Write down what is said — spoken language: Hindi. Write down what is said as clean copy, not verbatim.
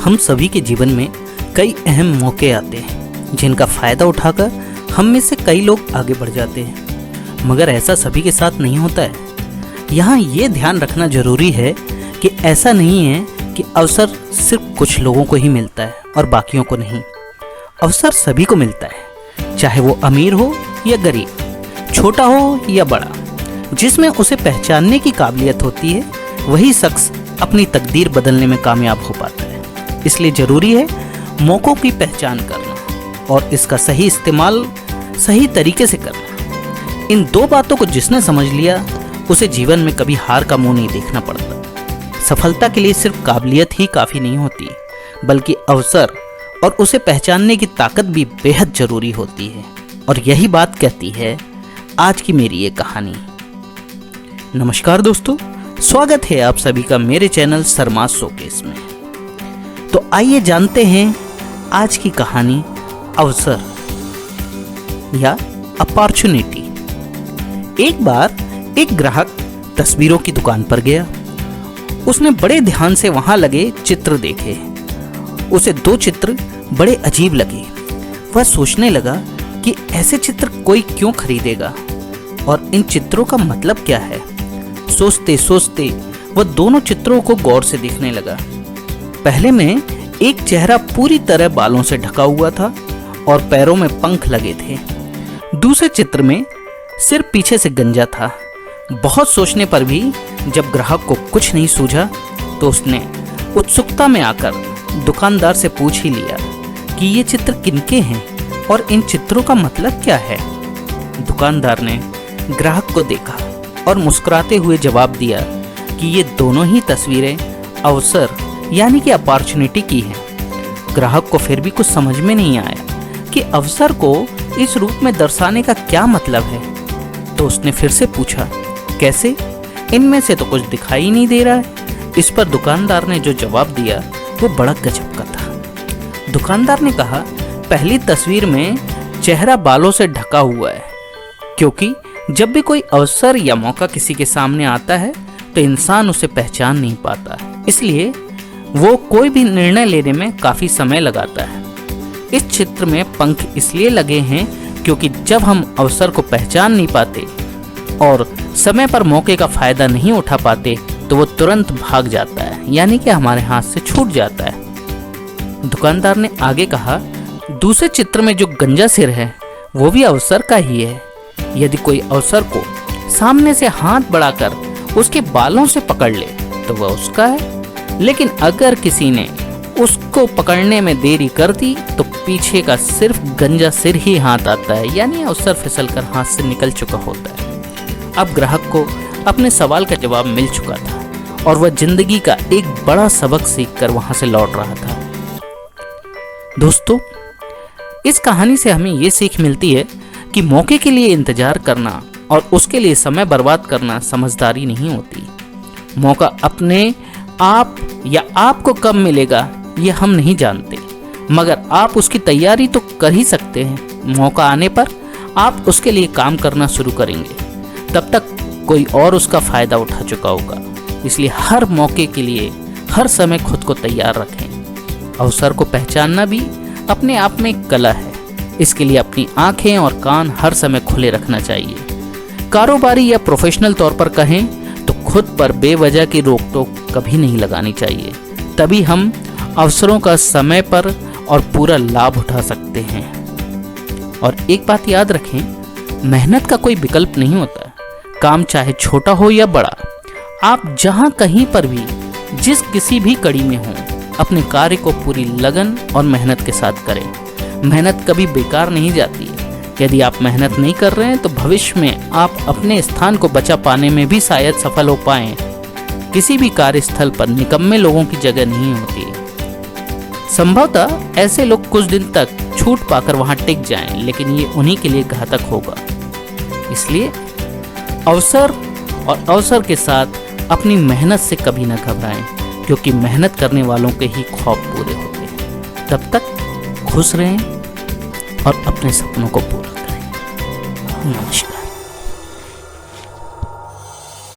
हम सभी के जीवन में कई अहम मौके आते हैं जिनका फ़ायदा उठाकर हम में से कई लोग आगे बढ़ जाते हैं, मगर ऐसा सभी के साथ नहीं होता है। यहाँ ये ध्यान रखना ज़रूरी है कि ऐसा नहीं है कि अवसर सिर्फ कुछ लोगों को ही मिलता है और बाकियों को नहीं। अवसर सभी को मिलता है, चाहे वो अमीर हो या गरीब, छोटा हो या बड़ा। जिसमें उसे पहचानने की काबिलियत होती है वही शख्स अपनी तकदीर बदलने में कामयाब हो पाता है। इसलिए ज़रूरी है मौक़ों की पहचान करना और इसका सही इस्तेमाल सही तरीके से करना। इन दो बातों को जिसने समझ लिया उसे जीवन में कभी हार का मुंह नहीं देखना पड़ता। सफलता के लिए सिर्फ काबिलियत ही काफ़ी नहीं होती, बल्कि अवसर और उसे पहचानने की ताकत भी बेहद ज़रूरी होती है। और यही बात कहती है आज की मेरी ये कहानी। नमस्कार दोस्तों, स्वागत है आप सभी का मेरे चैनल सरमाज शोकेस में। तो आइए जानते हैं आज की कहानी, अवसर या अपॉर्चुनिटी। एक बार एक ग्राहक तस्वीरों की दुकान पर गया। उसने बड़े ध्यान से वहां लगे चित्र देखे। उसे दो चित्र बड़े अजीब लगे। वह सोचने लगा कि ऐसे चित्र कोई क्यों खरीदेगा और इन चित्रों का मतलब क्या है। सोचते सोचते वह दोनों चित्रों को गौर से देखने लगा। पहले में एक चेहरा पूरी तरह बालों से ढका हुआ था और पैरों में पंख लगे थे। दूसरे चित्र में सिर पीछे से गंजा था। बहुत सोचने पर भी जब ग्राहक को कुछ नहीं सूझा तो उसने उत्सुकता में आकर दुकानदार से पूछ ही लिया कि ये चित्र किनके हैं और इन चित्रों का मतलब क्या है। दुकानदार ने ग्राहक को देखा और मुस्कुराते हुए जवाब दिया कि ये दोनों ही तस्वीरें अवसर यानी कि अपॉर्चुनिटी की हैं। ग्राहक को फिर भी कुछ समझ में नहीं आया कि अवसर को इस रूप में दर्शाने का क्या मतलब है। तो उसने फिर से पूछा, कैसे? इनमें से तो कुछ दिखाई नहीं दे रहा है। इस पर दुकानदार ने जो जवाब दिया वो बड़ा गजब का था। दुकानदार ने कहा, पहली तस्वीर में चेहरा बालों से ढका हुआ है, क्योंकि जब भी कोई अवसर या मौका किसी के सामने आता है तो इंसान उसे पहचान नहीं पाता, इसलिए वो कोई भी निर्णय लेने में काफ़ी समय लगाता है। इस चित्र में पंख इसलिए लगे हैं क्योंकि जब हम अवसर को पहचान नहीं पाते और समय पर मौके का फ़ायदा नहीं उठा पाते तो वो तुरंत भाग जाता है, यानी कि हमारे हाथ से छूट जाता है। दुकानदार ने आगे कहा, दूसरे चित्र में जो गंजा सिर है वो भी अवसर का ही है। यदि कोई अवसर को सामने से हाथ बढ़ाकर उसके बालों से पकड़ ले तो वह उसका है, लेकिन अगर किसी ने उसको पकड़ने में देरी कर दी तो पीछे का सिर्फ गंजा सिर ही हाथ आता है, यानी अवसर फिसलकर हाथ से निकल चुका होता है। अब ग्राहक को अपने सवाल का जवाब मिल चुका था और वह जिंदगी का एक बड़ा सबक सीखकर वहां से लौट रहा था। दोस्तों, इस कहानी से हमें ये सीख मिलती है कि मौके के लिए इंतजार करना और उसके लिए समय बर्बाद करना समझदारी नहीं होती। मौका अपने आप या आपको कब मिलेगा ये हम नहीं जानते, मगर आप उसकी तैयारी तो कर ही सकते हैं। मौका आने पर आप उसके लिए काम करना शुरू करेंगे, तब तक कोई और उसका फ़ायदा उठा चुका होगा। इसलिए हर मौके के लिए हर समय खुद को तैयार रखें। अवसर को पहचानना भी अपने आप में एक कला है। इसके लिए अपनी आंखें और कान हर समय खुले रखना चाहिए। कारोबारी या प्रोफेशनल तौर पर कहें तो खुद पर बेवजह की रोक टोक कभी नहीं लगानी चाहिए, तभी हम अवसरों का समय पर और पूरा लाभ उठा सकते हैं। और एक बात याद रखें, मेहनत का कोई विकल्प नहीं होता। काम चाहे छोटा हो या बड़ा, आप जहां कहीं पर भी जिस किसी भी कड़ी में हों, अपने कार्य को पूरी लगन और मेहनत के साथ करें। मेहनत कभी बेकार नहीं जाती। यदि आप मेहनत नहीं कर रहे हैं तो भविष्य में आप अपने स्थान को बचा पाने में भी शायद सफल हो पाएं। किसी भी कार्यस्थल पर निकम्मे लोगों की जगह नहीं होती। संभवतः ऐसे लोग कुछ दिन तक छूट पाकर वहां टिक जाएं, लेकिन ये उन्हीं के लिए घातक होगा। इसलिए अवसर और अवसर के साथ अपनी मेहनत से कभी न घबराएं, क्योंकि मेहनत करने वालों के ही ख्वाब पूरे होते हैं। तब तक खुश रहें और अपने सपनों को पूरा करें। नमस्कार।